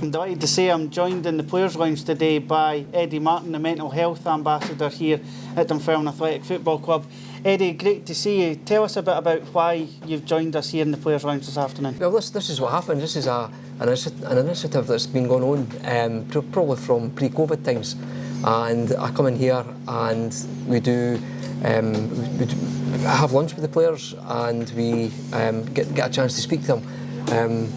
I'm delighted to say I'm joined in the Players' Lounge today by Eddie Martin, the Mental Health Ambassador here at Dunfermline Athletic Football Club. Eddie, great to see you. Tell us a bit about why you've joined us here in the Players' Lounge this afternoon. Well, this is what happened. This is an initiative that's been going on probably from pre-COVID times. And I come in here and we have lunch with the players and we get a chance to speak to them.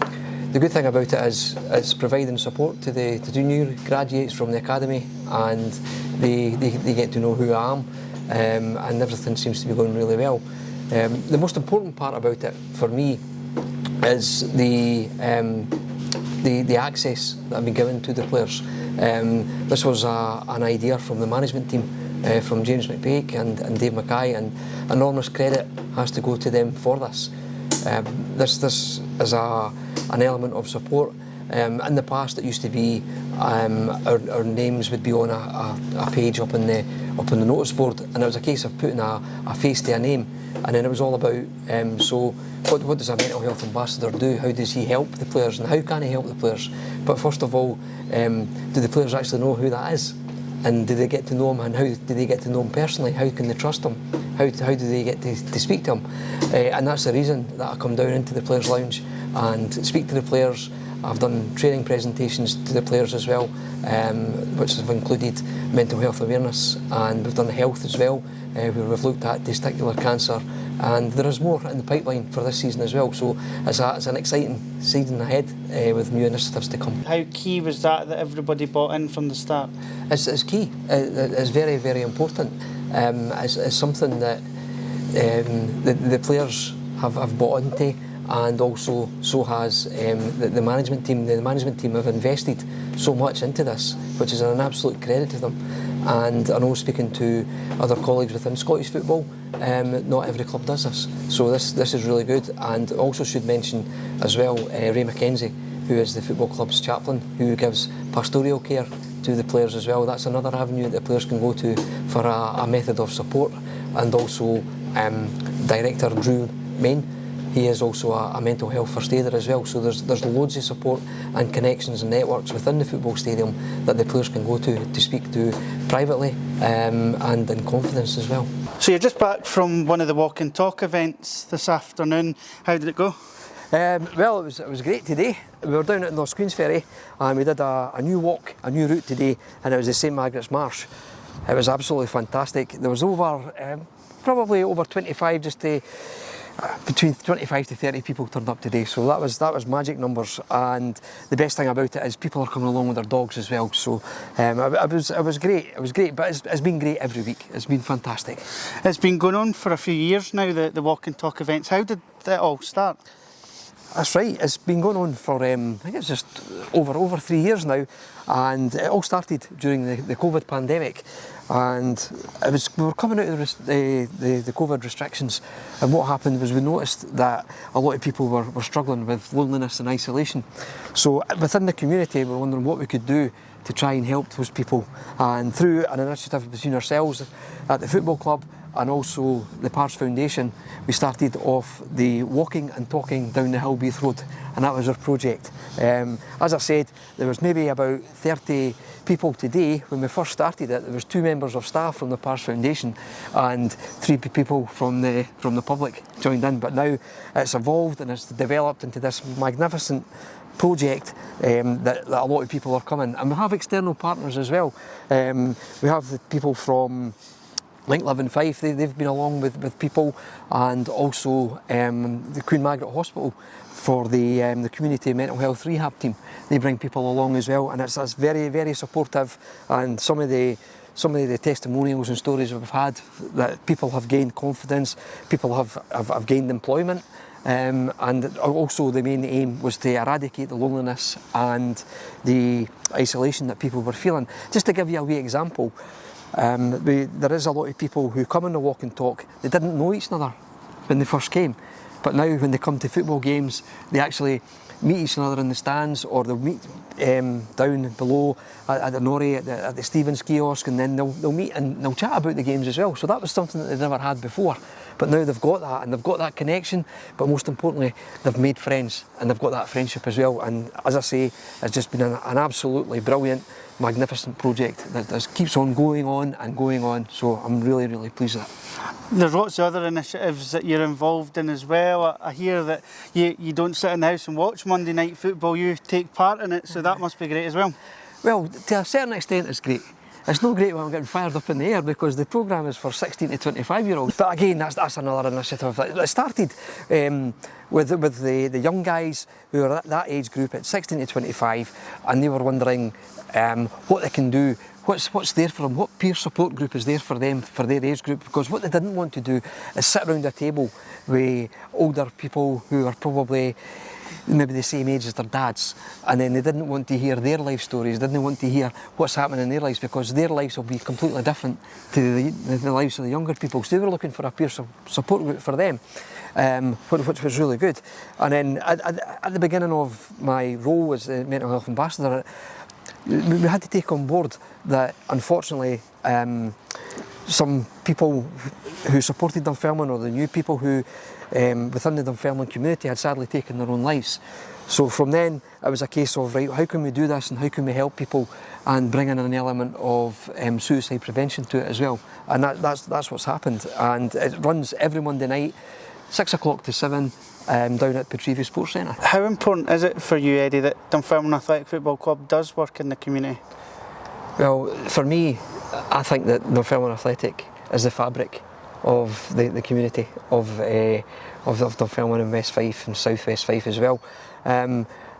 The good thing about it is it's providing support to the new graduates from the academy, and they get to know who I am, and everything seems to be going really well. The most important part about it for me is the access that I've been given to the players. This was an idea from the management team, from James McPake and Dave Mackay, and enormous credit has to go to them for this. This is an element of support. In the past, it used to be our names would be on a page up on the notice board, and it was a case of putting a face to a name, and then it was all about so what does a mental health ambassador do? How does he help the players, and how can he help the players? But first of all, do the players actually know who that is? And do they get to know him, and how do they get to know him personally? How can they trust him? How do they get to speak to him? And that's the reason that I come down into the Players' Lounge and speak to the players. I've done training presentations to the players as well, which have included mental health awareness, and we've done health as well, where we've looked at testicular cancer, and there is more in the pipeline for this season as well. So it's an exciting season ahead with new initiatives to come. How key was that everybody bought in from the start? It's key. It's very, very important. It's something that the players have bought into, and also so has the management team. The management team have invested so much into this, which is an absolute credit to them. And I know, speaking to other colleagues within Scottish football, not every club does this. So this is really good. And also should mention as well Ray McKenzie, who is the football club's chaplain, who gives pastoral care to the players as well. That's another avenue that the players can go to for a method of support. And also Director Drew Main, he is also a mental health first aider as well. So there's loads of support and connections and networks within the football stadium that the players can go to speak to privately and in confidence as well. So you're just back from one of the walk and talk events this afternoon. How did it go? Well, it was great today. We were down at North Queensferry and we did a new walk, a new route today, and it was the St Margaret's Marsh. It was absolutely fantastic. There was probably over 25, between 25 to 30 people turned up today, so that was magic numbers. And the best thing about it is people are coming along with their dogs as well. So it was great. It was great, but it's been great every week. It's been fantastic. It's been going on for a few years now, the walk and talk events. How did that all start? That's right. It's been going on for I think it's just over 3 years now, and it all started during the COVID pandemic. And we were coming out of the COVID restrictions, and what happened was we noticed that a lot of people were struggling with loneliness and isolation. So within the community, we were wondering what we could do to try and help those people. And through an initiative between ourselves at the football club and also the Pars Foundation, we started off the walking and talking down the Hillbeath Road, and that was our project. As I said, there was maybe about 30 people today. When we first started it, there was 2 members of staff from the Pars Foundation and 3 people from the public joined in. But now it's evolved and it's developed into this magnificent project that a lot of people are coming. And we have external partners as well. We have the people from Link Live in Fife, they've been along with people, and also the Queen Margaret Hospital for the community mental health rehab team. They bring people along as well, and it's very, very supportive. And some of the testimonials and stories we've had, that people have gained confidence, people have gained employment, and also the main aim was to eradicate the loneliness and the isolation that people were feeling. Just to give you a wee example, there is a lot of people who come on the walk and talk. They didn't know each other when they first came, but now when they come to football games, they actually meet each other in the stands, or they'll meet down below at the Norrie, at the Stevens kiosk, and then they'll meet and they'll chat about the games as well. So that was something that they never had before. But now they've got that, and they've got that connection, but most importantly, they've made friends, and they've got that friendship as well. And as I say, it's just been an absolutely brilliant, magnificent project that just keeps on going on and going on. So I'm really, really pleased with that. There's lots of other initiatives that you're involved in as well. I hear that you don't sit in the house and watch Monday night football, you take part in it, so that must be great as well. Well, to a certain extent it's great. It's not great when I'm getting fired up in the air because the programme is for 16 to 25-year-olds. But again, that's another initiative that started with the young guys who are at that age group at 16 to 25, and they were wondering what they can do, what's there for them, what peer support group is there for them, for their age group, because what they didn't want to do is sit around a table with older people who are probably maybe the same age as their dads, and then they didn't want to hear their life stories, didn't want to hear what's happening in their lives, because their lives will be completely different to the lives of the younger people. So they were looking for a peer support group for them, which was really good. And then at the beginning of my role as the mental health ambassador, we had to take on board that unfortunately some people who supported Dunfermline, or the new people who within the Dunfermline community, had sadly taken their own lives. So from then it was a case of, right, how can we do this and how can we help people, and bring in an element of suicide prevention to it as well. And that's what's happened, and it runs every Monday night, 6 o'clock to 7, down at Petrivia Sports Centre. How important is it for you, Eddie, that Dunfermline Athletic Football Club does work in the community? Well, for me, I think that Dunfermline Athletic is the fabric of the community of Dunfermline and West Fife and South West Fife as well.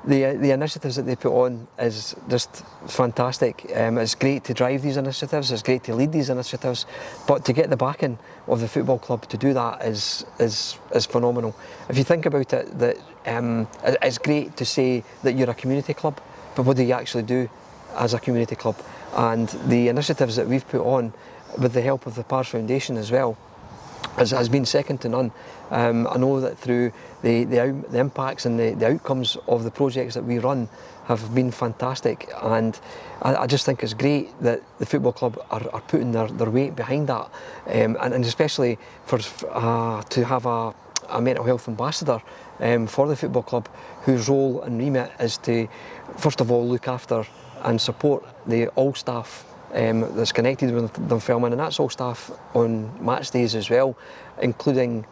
The initiatives that they put on is just fantastic. It's great to drive these initiatives, it's great to lead these initiatives, but to get the backing of the football club to do that is phenomenal. If you think about it, that it's great to say that you're a community club, but what do you actually do as a community club? And the initiatives that we've put on, with the help of the Pars Foundation as well, has been second to none. I know that through the impacts and the outcomes of the projects that we run have been fantastic, and I just think it's great that the football club are putting their weight behind that, and especially to have a mental health ambassador for the football club, whose role and remit is to first of all look after and support all staff that's connected with Dunfermline, and that's all staff on match days as well, including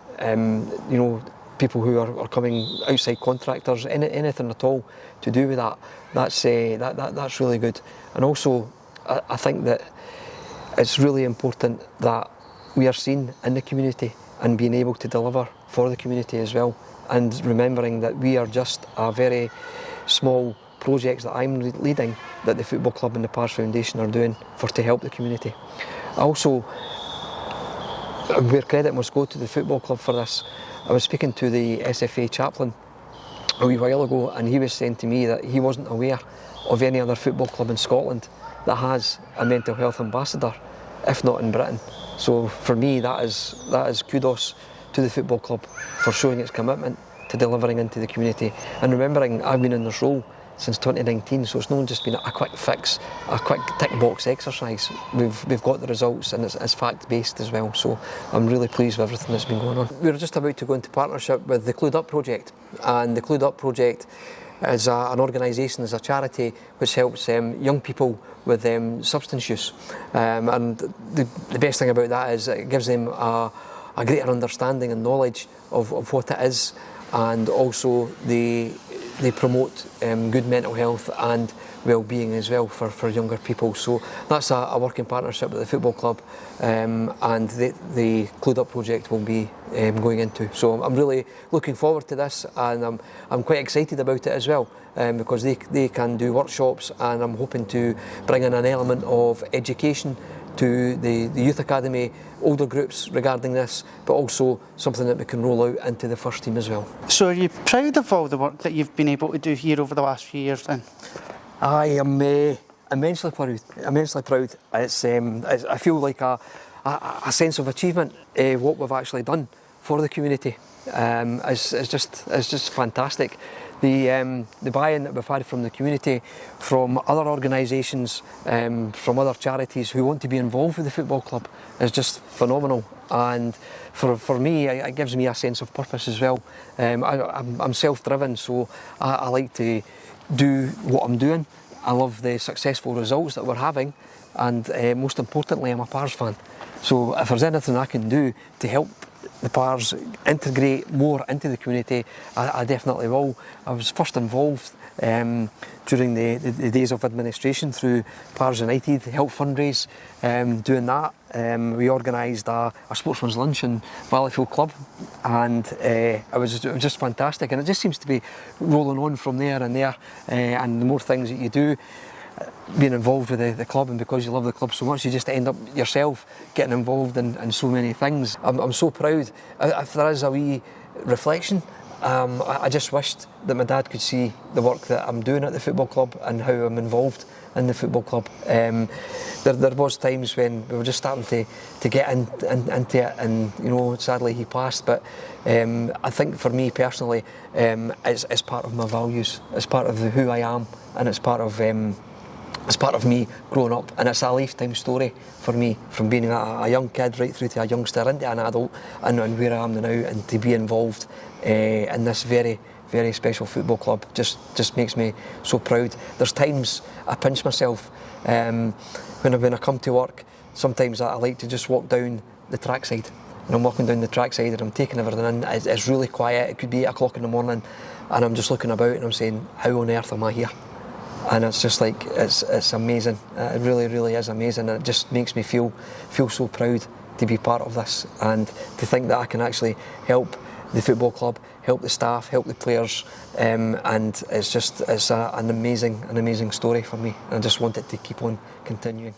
people who are coming, outside contractors, anything at all to do with that. That's really good. And also I think that it's really important that we are seen in the community and being able to deliver for the community as well, and remembering that we are just a very small projects that I'm leading, that the football club and the Pars Foundation are doing to help the community. Also, where credit must go to the football club for this, I was speaking to the SFA chaplain a wee while ago, and he was saying to me that he wasn't aware of any other football club in Scotland that has a mental health ambassador, if not in Britain. So for me, that is kudos to the football club for showing its commitment to delivering into the community. And remembering, I've been in this role since 2019, so it's not just been a quick fix, a quick tick box exercise. We've got the results, and it's fact based as well, so I'm really pleased with everything that's been going on. We're just about to go into partnership with the Clued Up project, and the Clued Up project is an organisation, is a charity which helps young people with substance use, and the best thing about that is it gives them a greater understanding and knowledge of what it is, and also they promote good mental health and well-being as well for younger people. So that's a working partnership that the football club and the Clued Up project will be going into. So I'm really looking forward to this, and I'm quite excited about it as well, because they can do workshops, and I'm hoping to bring in an element of education to the youth academy, older groups regarding this, but also something that we can roll out into the first team as well. So are you proud of all the work that you've been able to do here over the last few years then? I am immensely proud. I feel like a sense of achievement, what we've actually done for the community. is just fantastic. The buy-in that we've had from the community, from other organisations, from other charities who want to be involved with the football club is just phenomenal. And for me, it gives me a sense of purpose as well. I'm self-driven, so I like to do what I'm doing. I love the successful results that we're having, and most importantly, I'm a Pars fan. So if there's anything I can do to help the Pars integrate more into the community, I definitely will. I was first involved during the days of administration through Pars United, help fundraise, doing that. We organised a sportsman's lunch in Valleyfield Club, and it was just fantastic, and it just seems to be rolling on from there, and the more things that you do, being involved with the club, and because you love the club so much, you just end up yourself getting involved in so many things. I'm so proud. If there is a wee reflection, I just wished that my dad could see the work that I'm doing at the football club and how I'm involved in the football club. There was times when we were just starting to get into it, and sadly he passed, but I think for me personally, it's part of my values, it's part of who I am, and it's part of me growing up, and it's a lifetime story for me, from being a young kid right through to a youngster into an adult, and where I am now, and to be involved in this very, very special football club just makes me so proud. There's times I pinch myself when I come to work. Sometimes I like to just walk down the trackside, and I'm walking down the trackside and I'm taking everything in. It's really quiet. It could be 8 o'clock in the morning, and I'm just looking about and I'm saying, how on earth am I here? And it's just like, it's amazing. It really, really is amazing. And it just makes me feel so proud to be part of this, and to think that I can actually help the football club, help the staff, help the players, and it's an amazing story for me. I just want it to keep on continuing.